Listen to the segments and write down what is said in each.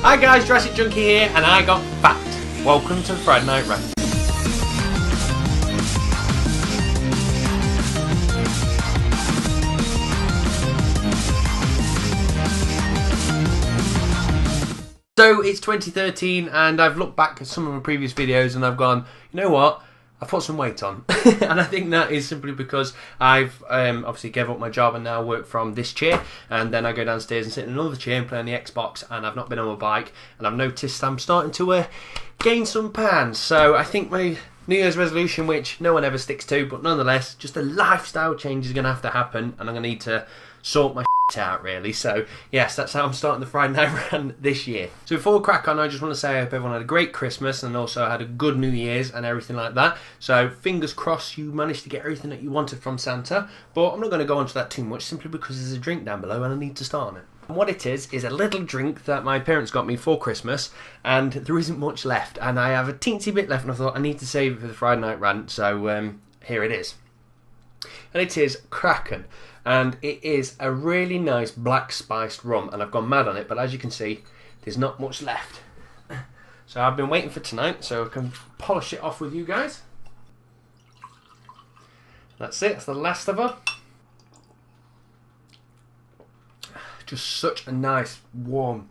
Hi guys, Jurassic Junkie here, and I got fat. Welcome to the Friday Night Rant. So it's 2013 and I've looked back at some of my previous videos and I've gone, you know what? I've put some weight on. And I think that is simply because I've obviously gave up my job and now work from this chair, and then I go downstairs and sit in another chair and play on the Xbox, and I've not been on my bike, and I've noticed I'm starting to gain some pounds. So I think my New Year's resolution, which no one ever sticks to, but nonetheless, just a lifestyle change is going to have to happen, and I'm going to need to sort my out really. So yes, that's how I'm starting the Friday Night Rant this year. So before we crack on, I just want to say I hope everyone had a great Christmas and also had a good New Year's and everything like that. So fingers crossed you managed to get everything that you wanted from Santa, but I'm not going to go into that too much simply because there's a drink down below and I need to start on it. And what it is a little drink that my parents got me for Christmas, and there isn't much left, and I have a teensy bit left, and I thought I need to save it for the Friday Night Rant, so here it is. And it is Kraken, and it is a really nice black spiced rum, and I've gone mad on it, but as you can see there's not much left. So I've been waiting for tonight so I can polish it off with you guys. That's it, that's the last of her. Just such a nice warm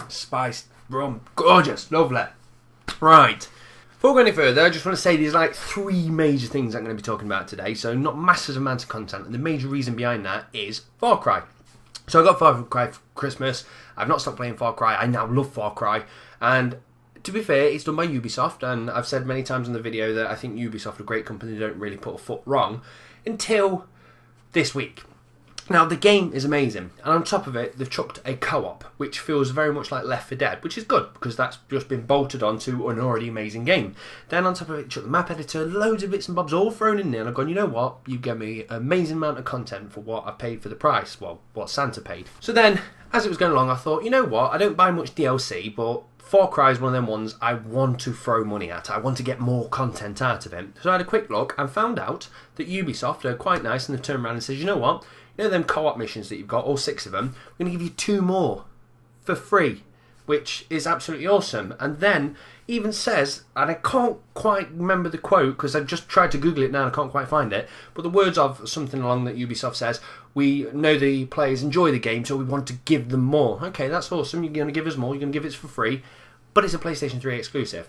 spiced rum, gorgeous, lovely. Right, before we go any further, I just want to say there's like three major things I'm going to be talking about today, so not massive amounts of content, and the major reason behind that is Far Cry. So I got Far Cry for Christmas. I've not stopped playing Far Cry. I now love Far Cry, and to be fair, it's done by Ubisoft, and I've said many times in the video that I think Ubisoft are a great company. They don't really put a foot wrong until this week. Now, the game is amazing, and on top of it, they've chucked a co-op, which feels very much like Left 4 Dead, which is good, because that's just been bolted onto an already amazing game. Then on top of it, chucked the map editor, loads of bits and bobs all thrown in there, and I've gone, you know what, you gave me an amazing amount of content for what I paid for the price, well, what Santa paid. So then, as it was going along, I thought, you know what, I don't buy much DLC, but Far Cry is one of them ones I want to throw money at. I want to get more content out of him. So I had a quick look and found out that Ubisoft are quite nice, and they've turned around and said, you know what, you know them co-op missions that you've got, all 6 of them, we're going to give you 2 more for free, which is absolutely awesome. And then even says, and I can't quite remember the quote because I've just tried to Google it now and I can't quite find it, but the words of something along that Ubisoft says, we know the players enjoy the game, so we want to give them more. Okay, that's awesome, you're going to give us more, you're going to give it for free, but it's a PlayStation 3 exclusive.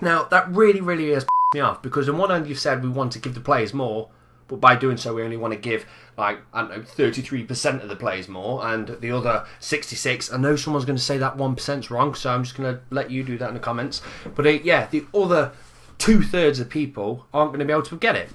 Now, that really has pissed me off, because on one hand you've said we want to give the players more, but by doing so we only want to give, like, I don't know, 33% of the players more, and the other 66%, I know someone's going to say that 1%'s wrong, so I'm just going to let you do that in the comments, but yeah, the other 2/3 of people aren't going to be able to get it.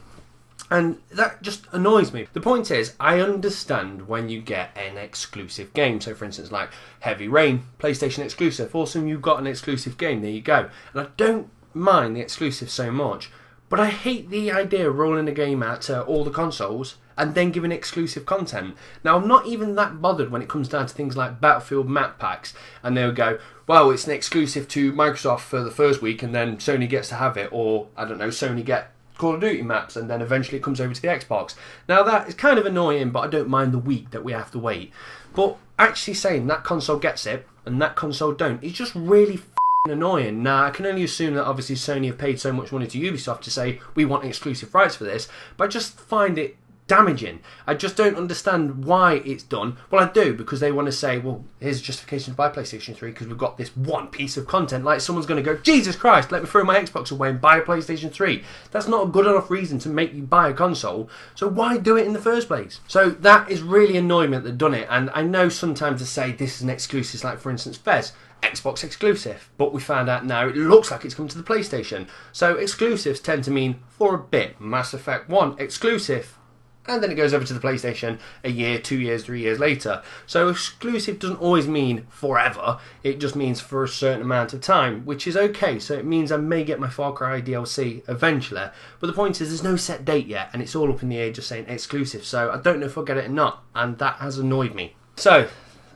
And that just annoys me. The point is, I understand when you get an exclusive game. So for instance, like Heavy Rain, PlayStation exclusive. Awesome, you've got an exclusive game, there you go. And I don't mind the exclusive so much, but I hate the idea of rolling a game out to all the consoles and then giving exclusive content. Now, I'm not even that bothered when it comes down to things like Battlefield map packs, and they'll go, well, it's an exclusive to Microsoft for the first week and then Sony gets to have it, or, I don't know, Sony get Call of Duty maps and then eventually it comes over to the Xbox. Now, that is kind of annoying, but I don't mind the week that we have to wait. But actually saying that console gets it and that console don't is just really annoying. Now, I can only assume that obviously Sony have paid so much money to Ubisoft to say we want exclusive rights for this, but I just find it damaging. I just don't understand why it's done. Well, I do, because they want to say, well, here's justification to buy PlayStation 3 because we've got this one piece of content. Like, someone's going to go, Jesus Christ, let me throw my Xbox away and buy a PlayStation 3. That's not a good enough reason to make you buy a console, so why do it in the first place? So that is really annoying that they've done it, and I know sometimes they say this is an exclusive, like for instance Fez, Xbox exclusive, but we found out now it looks like it's come to the PlayStation. So exclusives tend to mean for a bit. Mass Effect 1 exclusive, and then it goes over to the PlayStation a year, 2 years, 3 years later. So exclusive doesn't always mean forever, it just means for a certain amount of time, which is okay. So it means I may get my Far Cry DLC eventually, but the point is there's no set date yet, and it's all up in the air just saying exclusive, so I don't know if I'll get it or not, and that has annoyed me. So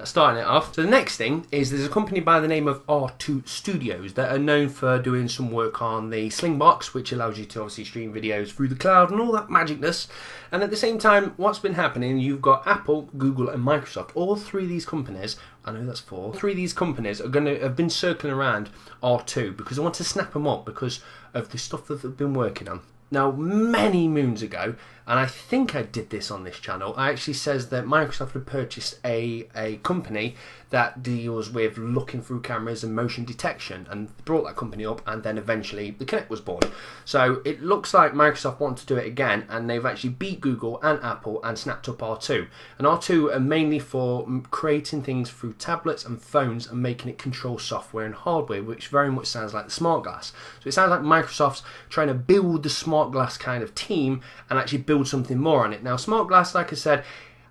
starting it off. So the next thing is there's a company by the name of R2 Studios that are known for doing some work on the Slingbox, which allows you to obviously stream videos through the cloud and all that magicness. And at the same time, what's been happening, you've got Apple, Google and Microsoft. All three of these companies, I know that's four, three of these companies are going to have been circling around R2 because they want to snap them up because of the stuff that they've been working on. Now, many moons ago, and I think I did this on this channel, I actually says that Microsoft had purchased a company that deals with looking through cameras and motion detection, and brought that company up, and then eventually the Kinect was born. So it looks like Microsoft want to do it again, and they've actually beat Google and Apple and snapped up R2. And R2 are mainly for creating things through tablets and phones and making it control software and hardware, which very much sounds like the smart glass. So it sounds like Microsoft's trying to build the smart glass kind of team and actually build something more on it. Now, smart glass, like I said,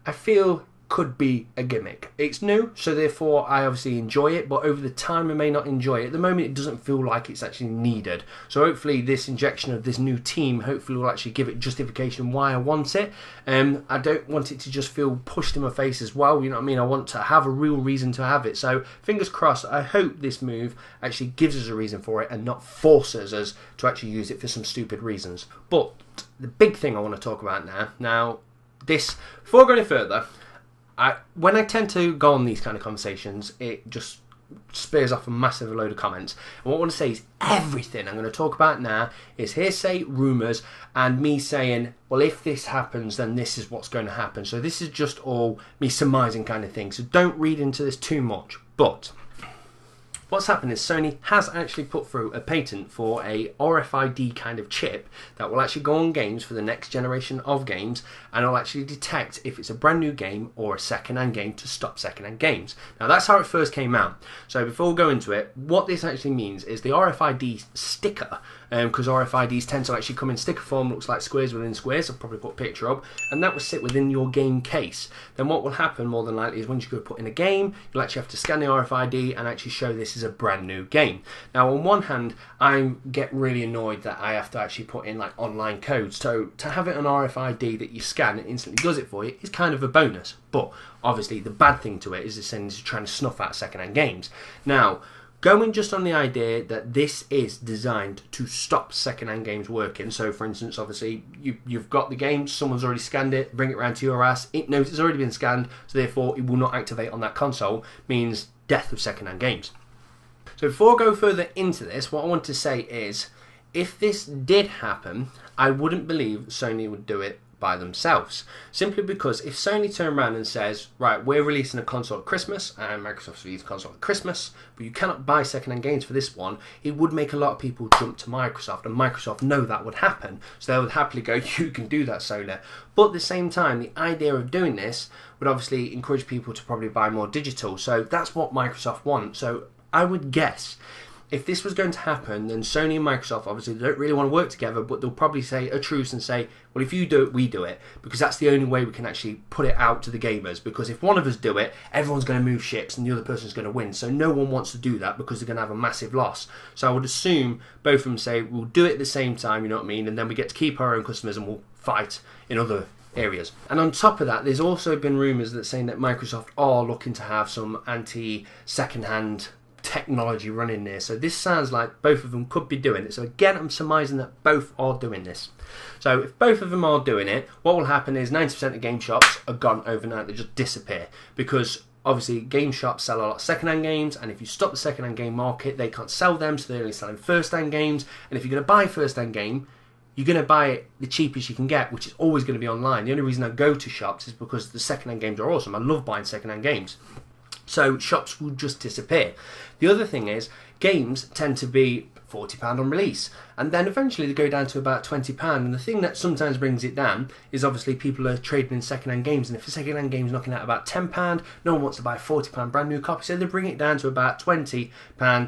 I feel could be a gimmick. It's new, so therefore I obviously enjoy it, but over the time I may not enjoy it. At the moment it doesn't feel like it's actually needed. So hopefully this injection of this new team hopefully will actually give it justification why I want it. I don't want it to just feel pushed in my face as well, you know what I mean? I want to have a real reason to have it. So fingers crossed, I hope this move actually gives us a reason for it and not forces us to actually use it for some stupid reasons. But the big thing I want to talk about now this, before I go any further, when I tend to go on these kind of conversations, it just spears off a massive load of comments. And what I want to say is everything I'm going to talk about now is hearsay, rumours, and me saying, well, if this happens, then this is what's going to happen. So this is just all me surmising kind of thing. So don't read into this too much. But what's happened is Sony has actually put through a patent for a RFID kind of chip that will actually go on games for the next generation of games, and it'll actually detect if it's a brand new game or a second-hand game to stop second-hand games. Now that's how it first came out. So before we go into it, what this actually means is the RFID sticker, because RFIDs tend to actually come in sticker form, looks like squares within squares, I'll probably put a picture up, and that will sit within your game case. Then what will happen more than likely is once you go put in a game, you'll actually have to scan the RFID and actually show this is a brand new game. Now on one hand, I get really annoyed that I have to actually put in like online codes, so to have it an RFID that you scan and it instantly does it for you is kind of a bonus. But obviously the bad thing to it is it's saying it's trying to snuff out second-hand games. Now, going just on the idea that this is designed to stop second-hand games working. So for instance, obviously you've got the game, someone's already scanned it, bring it around to your ass, it knows it's already been scanned, so therefore it will not activate on that console, means death of second-hand games. So before I go further into this, what I want to say is, if this did happen, I wouldn't believe Sony would do it by themselves. Simply because if Sony turn around and says, right, we're releasing a console at Christmas, and Microsoft's releasing a console at Christmas, but you cannot buy second-hand games for this one, it would make a lot of people jump to Microsoft, and Microsoft know that would happen. So they would happily go, you can do that, Sony. But at the same time, the idea of doing this would obviously encourage people to probably buy more digital. So that's what Microsoft want. So I would guess if this was going to happen, then Sony and Microsoft obviously don't really want to work together, but they'll probably say a truce and say, well, if you do it, we do it, because that's the only way we can actually put it out to the gamers, because if one of us do it, everyone's going to move ships and the other person's going to win, so no one wants to do that because they're going to have a massive loss. So I would assume both of them say, we'll do it at the same time, you know what I mean, and then we get to keep our own customers and we'll fight in other areas. And on top of that, there's also been rumours that saying that Microsoft are looking to have some anti-second-hand technology running there. So this sounds like both of them could be doing it. So again, I'm surmising that both are doing this. So if both of them are doing it, what will happen is 90% of game shops are gone overnight. They just disappear, because obviously game shops sell a lot of second-hand games, and if you stop the second-hand game market, they can't sell them, so they're only selling first-hand games. And if you're going to buy a first-hand game, you're going to buy it the cheapest you can get, which is always going to be online. The only reason I go to shops is because the second-hand games are awesome. I love buying second-hand games. So shops will just disappear. The other thing is, games tend to be £40 on release, and then eventually they go down to about £20. And the thing that sometimes brings it down is obviously people are trading in second-hand games, and if a second-hand game is knocking out about £10, no one wants to buy a £40 brand new copy, so they bring it down to about £20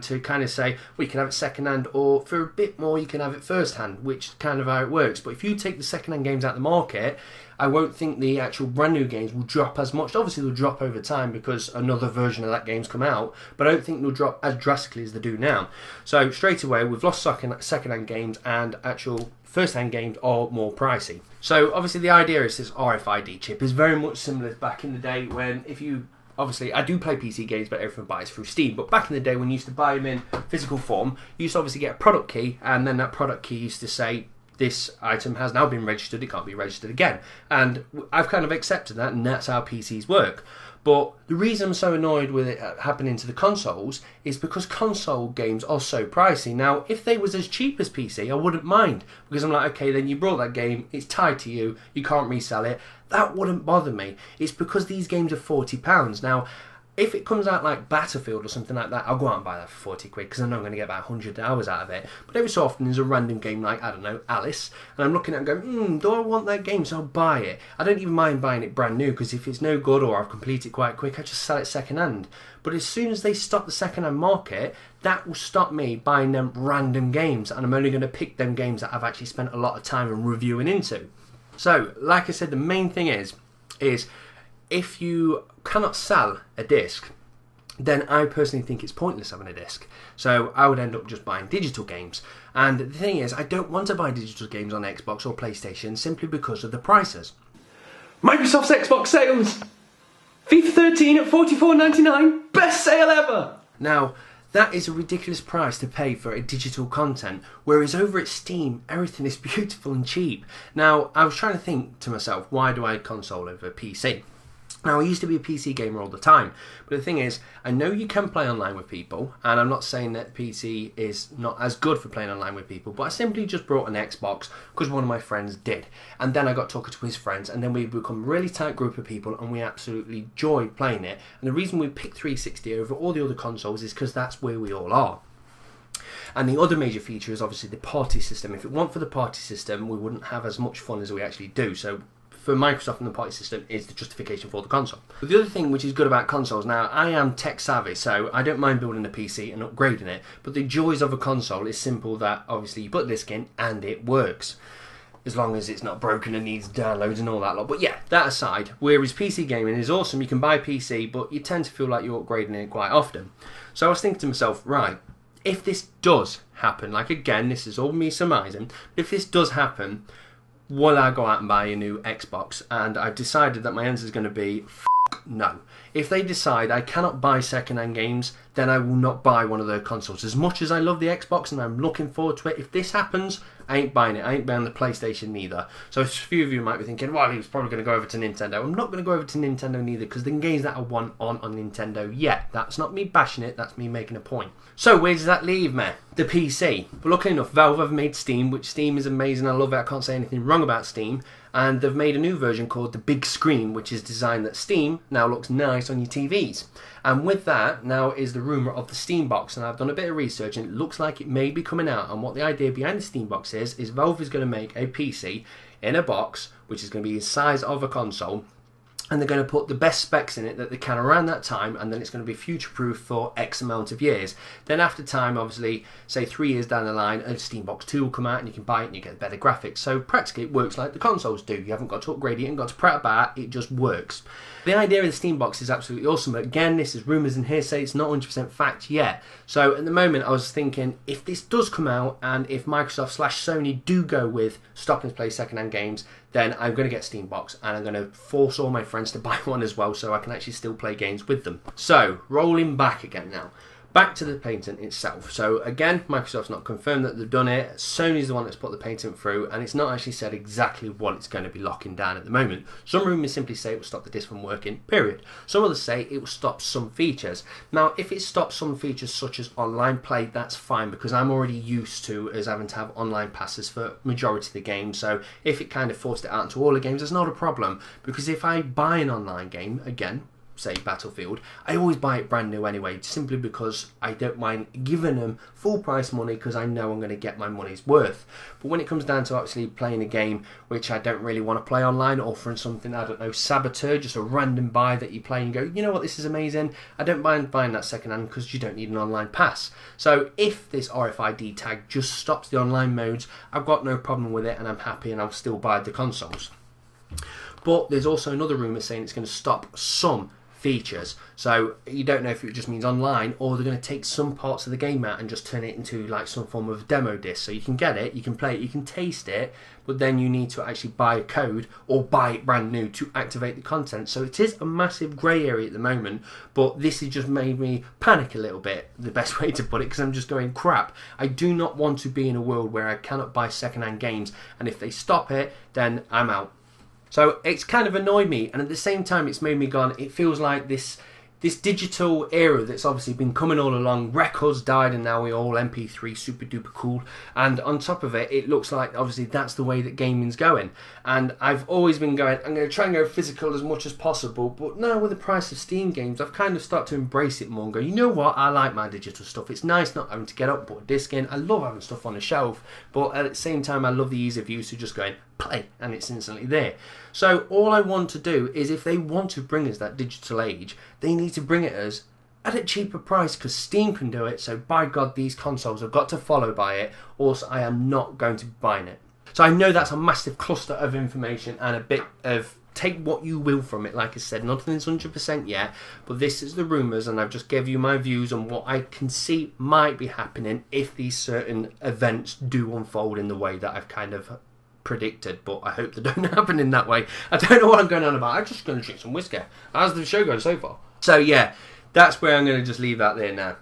to kind of say, well, you can have it second-hand, or for a bit more you can have it first-hand, which is kind of how it works. But if you take the second-hand games out of the market, I won't think the actual brand new games will drop as much. Obviously they'll drop over time because another version of that game's come out, but I don't think they'll drop as drastically as they do now. So straight away we've lost second-hand games, and actual first-hand games are more pricey. So obviously the idea is this RFID chip is very much similar to back in the day when if you obviously I do play PC games, but everything buys through Steam. But back in the day when you used to buy them in physical form, you used to obviously get a product key, and then that product key used to say, this item has now been registered, it can't be registered again. And I've kind of accepted that, and that's how PCs work. But the reason I'm so annoyed with it happening to the consoles is because console games are so pricey. Now, if they was as cheap as PC, I wouldn't mind. Because I'm like, okay, then you brought that game, it's tied to you, you can't resell it. That wouldn't bother me. It's because these games are £40. Now, if it comes out like Battlefield or something like that, I'll go out and buy that for 40 quid because I know I'm going to get about 100 hours out of it. But every so often there's a random game like, I don't know, Alice, and I'm looking at it and going, do I want that game? So I'll buy it. I don't even mind buying it brand new because if it's no good or I've completed it quite quick, I just sell it second hand. But as soon as they stop the second hand market, that will stop me buying them random games, and I'm only going to pick them games that I've actually spent a lot of time in reviewing into. So, like I said, the main thing is if you cannot sell a disc, then I personally think it's pointless having a disc. So I would end up just buying digital games. And the thing is, I don't want to buy digital games on Xbox or PlayStation simply because of the prices. Microsoft's Xbox sales! FIFA 13 at $44.99, best sale ever! Now, that is a ridiculous price to pay for a digital content, whereas over at Steam, everything is beautiful and cheap. Now, I was trying to think to myself, why do I console over PC? Now, I used to be a PC gamer all the time, but the thing is, I know you can play online with people, and I'm not saying that PC is not as good for playing online with people, but I simply just brought an Xbox because one of my friends did, and then I got talking to his friends, and then we become a really tight group of people, and we absolutely enjoy playing it. And the reason we picked 360 over all the other consoles is because that's where we all are. And the other major feature is obviously the party system. If it weren't for the party system, we wouldn't have as much fun as we actually do. So for Microsoft and the party system is the justification for the console. But the other thing which is good about consoles, now I am tech savvy, so I don't mind building a PC and upgrading it, but the joys of a console is simple that obviously you put the disc in and it works. As long as it's not broken and needs downloads and all that lot. But yeah, that aside, whereas PC gaming is awesome, you can buy PC, but you tend to feel like you're upgrading it quite often. So I was thinking to myself, right, if this does happen, like again, this is all me surmising, if this does happen, will I go out and buy a new Xbox? And I've decided that my answer is going to be no. If they decide I cannot buy second-hand games, then I will not buy one of their consoles. As much as I love the Xbox and I'm looking forward to it, if this happens, I ain't buying it. I ain't buying the PlayStation neither. So a few of you might be thinking, well, he was probably going to go over to Nintendo. I'm not going to go over to Nintendo neither, because the games that I want aren't on Nintendo yet. That's not me bashing it, that's me making a point. So where does that leave me? The PC. But luckily enough, Valve have made Steam, which Steam is amazing. I love it. I can't say anything wrong about Steam. And they've made a new version called the Big Screen, which is designed that Steam now looks nice on your TVs. And with that, now is the rumour of the Steam Box. And I've done a bit of research, and it looks like it may be coming out. And what the idea behind the Steam Box is Valve is going to make a PC in a box, which is going to be the size of a console, and they're going to put the best specs in it that they can around that time, and then it's going to be future-proof for X amount of years. Then after time, obviously, say 3 years down the line, a Steam Box 2 will come out and you can buy it and you get better graphics. So practically it works like the consoles do. You haven't got to upgrade it, you haven't got to prat about it, it just works. The idea of the Steam Box is absolutely awesome, but again, this is rumours and hearsay, it's not 100% fact yet. So at the moment I was thinking, if this does come out and if Microsoft/Sony do go with stopping to play second-hand games, then I'm going to get Steam Box and I'm going to force all my friends to buy one as well so I can actually still play games with them. So, rolling back again now. Back to the patent itself. So again, Microsoft's not confirmed that they've done it. Sony's the one that's put the patent through, and it's not actually said exactly what it's going to be locking down at the moment. Some rumours simply say it will stop the disc from working, period. Some others say it will stop some features. Now, if it stops some features such as online play, that's fine, because I'm already used to as having to have online passes for majority of the games. So if it kind of forced it out into all the games, it's not a problem, because if I buy an online game, again, say Battlefield, I always buy it brand new anyway, simply because I don't mind giving them full price money because I know I'm going to get my money's worth. But when it comes down to actually playing a game which I don't really want to play online, or for something, I don't know, Saboteur, just a random buy that you play and go, you know what, this is amazing, I don't mind buying that second hand because you don't need an online pass. So if this RFID tag just stops the online modes, I've got no problem with it and I'm happy, and I'll still buy the consoles. But there's also another rumour saying it's going to stop some features. So you don't know if it just means online, or they're going to take some parts of the game out and just turn it into like some form of demo disc. So you can get it, you can play it, you can taste it, but then you need to actually buy a code or buy it brand new to activate the content. So it is a massive grey area at the moment, but this has just made me panic a little bit, the best way to put it, because I'm just going, crap, I do not want to be in a world where I cannot buy second-hand games, and if they stop it, then I'm out. So it's kind of annoyed me, and at the same time it's made me gone, it feels like this digital era that's obviously been coming all along. Records died and now we're all MP3, super duper cool, and on top of it, it looks like obviously that's the way that gaming's going. And I've always been going, I'm going to try and go physical as much as possible, but now with the price of Steam games, I've kind of started to embrace it more and go, you know what, I like my digital stuff. It's nice not having to get up, put a disc in. I love having stuff on a shelf, but at the same time I love the ease of use of just going play and it's instantly there. So all I want to do is, if they want to bring us that digital age, they need to bring it us at a cheaper price, because Steam can do it. So by God, these consoles have got to follow by it, or else I am not going to be buying it. So I know that's a massive cluster of information and a bit of take what you will from it. Like I said, nothing's 100% yet, but this is the rumours, and I've just gave you my views on what I can see might be happening if these certain events do unfold in the way that I've kind of predicted, but I hope they don't happen in that way. I don't know what I'm going on about. I'm just going to drink some whiskey. How's the show going so far? So yeah, that's where I'm going to just leave that there now.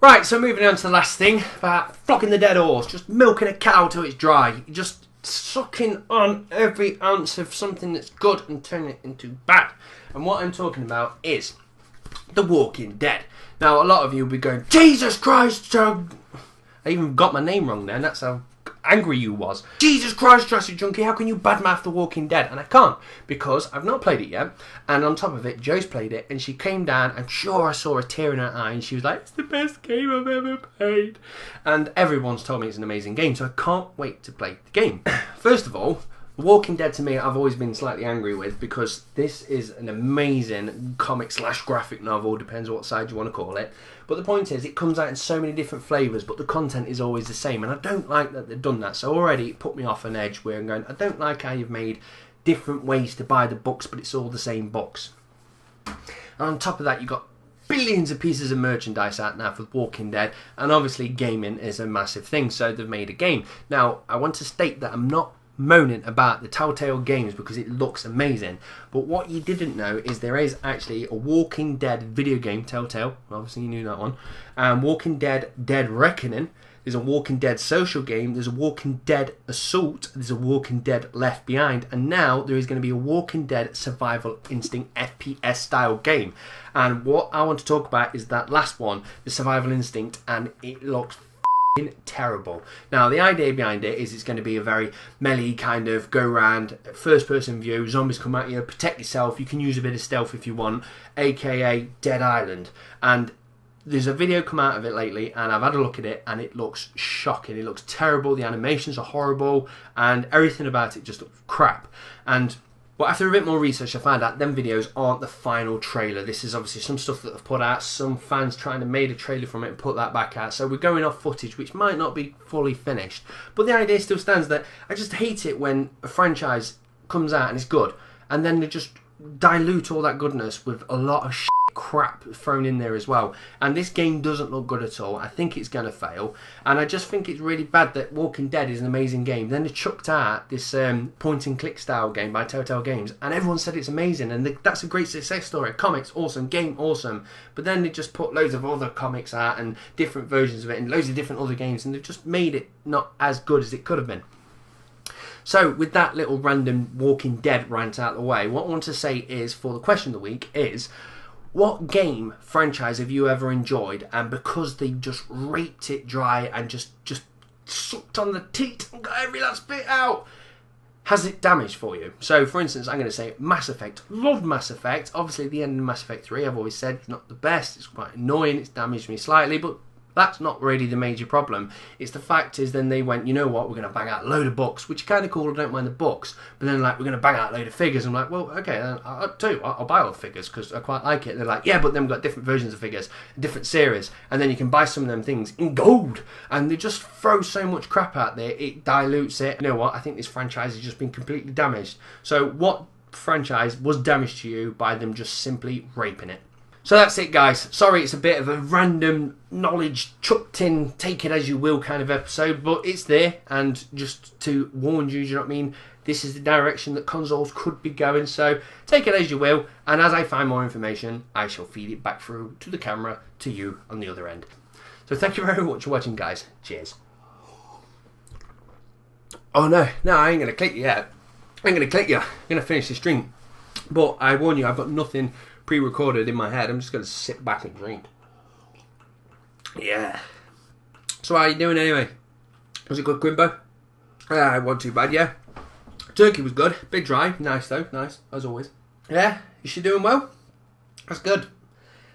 Right, so moving on to the last thing about flogging the dead horse, just milking a cow till it's dry, just sucking on every ounce of something that's good and turning it into bad. And what I'm talking about is The Walking Dead. Now, a lot of you will be going, Jesus Christ, I even got my name wrong then. That's how angry you was. Jesus Christ, Jurassic Junkie, how can you badmouth The Walking Dead? And I can't, because I've not played it yet, and on top of it, Joe's played it, and she came down, I'm sure I saw a tear in her eye, and she was like, it's the best game I've ever played. And everyone's told me it's an amazing game, so I can't wait to play the game. First of all, The Walking Dead to me, I've always been slightly angry with, because this is an amazing comic / graphic novel, depends what side you want to call it. But the point is, it comes out in so many different flavours, but the content is always the same, and I don't like that they've done that. So already it put me off an edge where I'm going, I don't like how you've made different ways to buy the books, but it's all the same books. And on top of that, you've got billions of pieces of merchandise out now for The Walking Dead, and obviously gaming is a massive thing, so they've made a game. Now, I want to state that I'm not moaning about the Telltale games because it looks amazing, but what you didn't know is there is actually a Walking Dead video game. Telltale, obviously you knew that one. Walking Dead Dead Reckoning, there's a Walking Dead social game, there's a Walking Dead Assault, there's a Walking Dead Left Behind, and now there is going to be a Walking Dead Survival Instinct FPS style game. And what I want to talk about is that last one, the Survival Instinct, and it looks terrible. Now, the idea behind it is it's going to be a very melee kind of go round first person view, zombies come at you, protect yourself, you can use a bit of stealth if you want, aka Dead Island. And there's a video come out of it lately, and I've had a look at it, and it looks shocking. It looks terrible, the animations are horrible, and everything about it just looks crap. But after a bit more research, I found out them videos aren't the final trailer. This is obviously some stuff that they've put out, some fans trying to make a trailer from it and put that back out. So we're going off footage which might not be fully finished. But the idea still stands that I just hate it when a franchise comes out and it's good, and then they just dilute all that goodness with a lot of crap thrown in there as well. And this game doesn't look good at all. I think it's going to fail, and I just think it's really bad that Walking Dead is an amazing game, then they chucked out this point and click style game by Telltale Games, and everyone said it's amazing, and that's a great success story. Comics awesome, game awesome, but then they just put loads of other comics out and different versions of it and loads of different other games, and they've just made it not as good as it could have been. So with that little random Walking Dead rant out of the way, what I want to say is, for the question of the week is, what game franchise have you ever enjoyed, and because they just raped it dry and just sucked on the teat and got every last bit out, has it damaged for you? So for instance, I'm going to say Mass Effect. Loved Mass Effect. Obviously the end of Mass Effect 3, I've always said, it's not the best, it's quite annoying, it's damaged me slightly, but that's not really the major problem. It's the fact is, then they went, you know what, we're going to bang out a load of books, which is kind of cool, I don't mind the books, but then like, we're going to bang out a load of figures. I'm like, well, okay, then I'll buy all the figures because I quite like it. They're like, yeah, but then we've got different versions of figures, different series, and then you can buy some of them things in gold, and they just throw so much crap out there, it dilutes it. You know what, I think this franchise has just been completely damaged. So what franchise was damaged to you by them just simply raping it. So that's it, guys. Sorry, it's a bit of a random knowledge chucked in, take it as you will kind of episode, but it's there, and just to warn you, do you know what I mean? This is the direction that consoles could be going, so take it as you will, and as I find more information, I shall feed it back through to the camera, to you on the other end. So thank you very much for watching, guys. Cheers. Oh no, I ain't going to click you yet. I ain't going to click you. I'm going to finish this drink. But I warn you, I've got nothing pre-recorded in my head. I'm just going to sit back and drink. Yeah. So how are you doing anyway? Was it good, Quimbo? It wasn't too bad, yeah. Turkey was good. Bit dry. Nice though. Nice, as always. Yeah, is she doing well? That's good.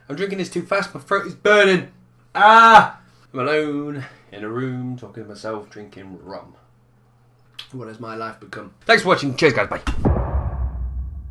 I'm drinking this too fast. My throat is burning. I'm alone in a room talking to myself drinking rum. What has my life become? Thanks for watching. Cheers, guys. Bye.